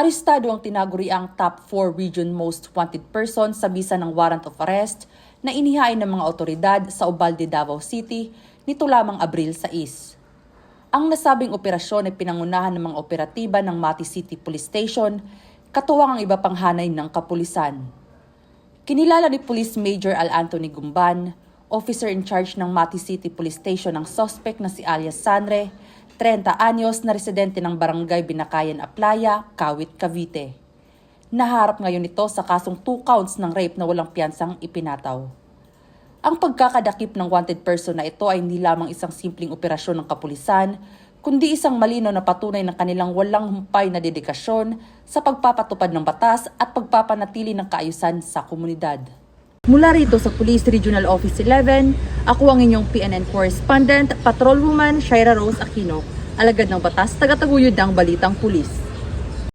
Arestado ang tinaguriang top 4 region most wanted person sa bisa ng warrant of arrest na inihain ng mga otoridad sa Ubalde, Davao City nito lamang Abril 6. Ang nasabing operasyon ay pinangunahan ng mga operatiba ng Mati City Police Station, katuwang ang iba pang hanay ng kapulisan. Kinilala ni Police Major Al Anthony Gumban, officer in charge ng Mati City Police Station, ang suspect na si alias Sanre, 30 anyos na residente ng Barangay Binakayan, Aplaya, Kawit, Cavite. Naharap ngayon ito sa kasong 2 counts ng rape na walang piyansang ipinataw. Ang pagkakadakip ng wanted person na ito ay hindi lamang isang simpleng operasyon ng kapulisan, kundi isang malinaw na patunay ng kanilang walang humpay na dedikasyon sa pagpapatupad ng batas at pagpapanatili ng kaayusan sa komunidad. Mula rito sa Police Regional Office 11, ako ang inyong PNN correspondent, Patrolwoman Shaira Rose Aquino, alagad ng batas, tagataguyod ng Balitang Pulis.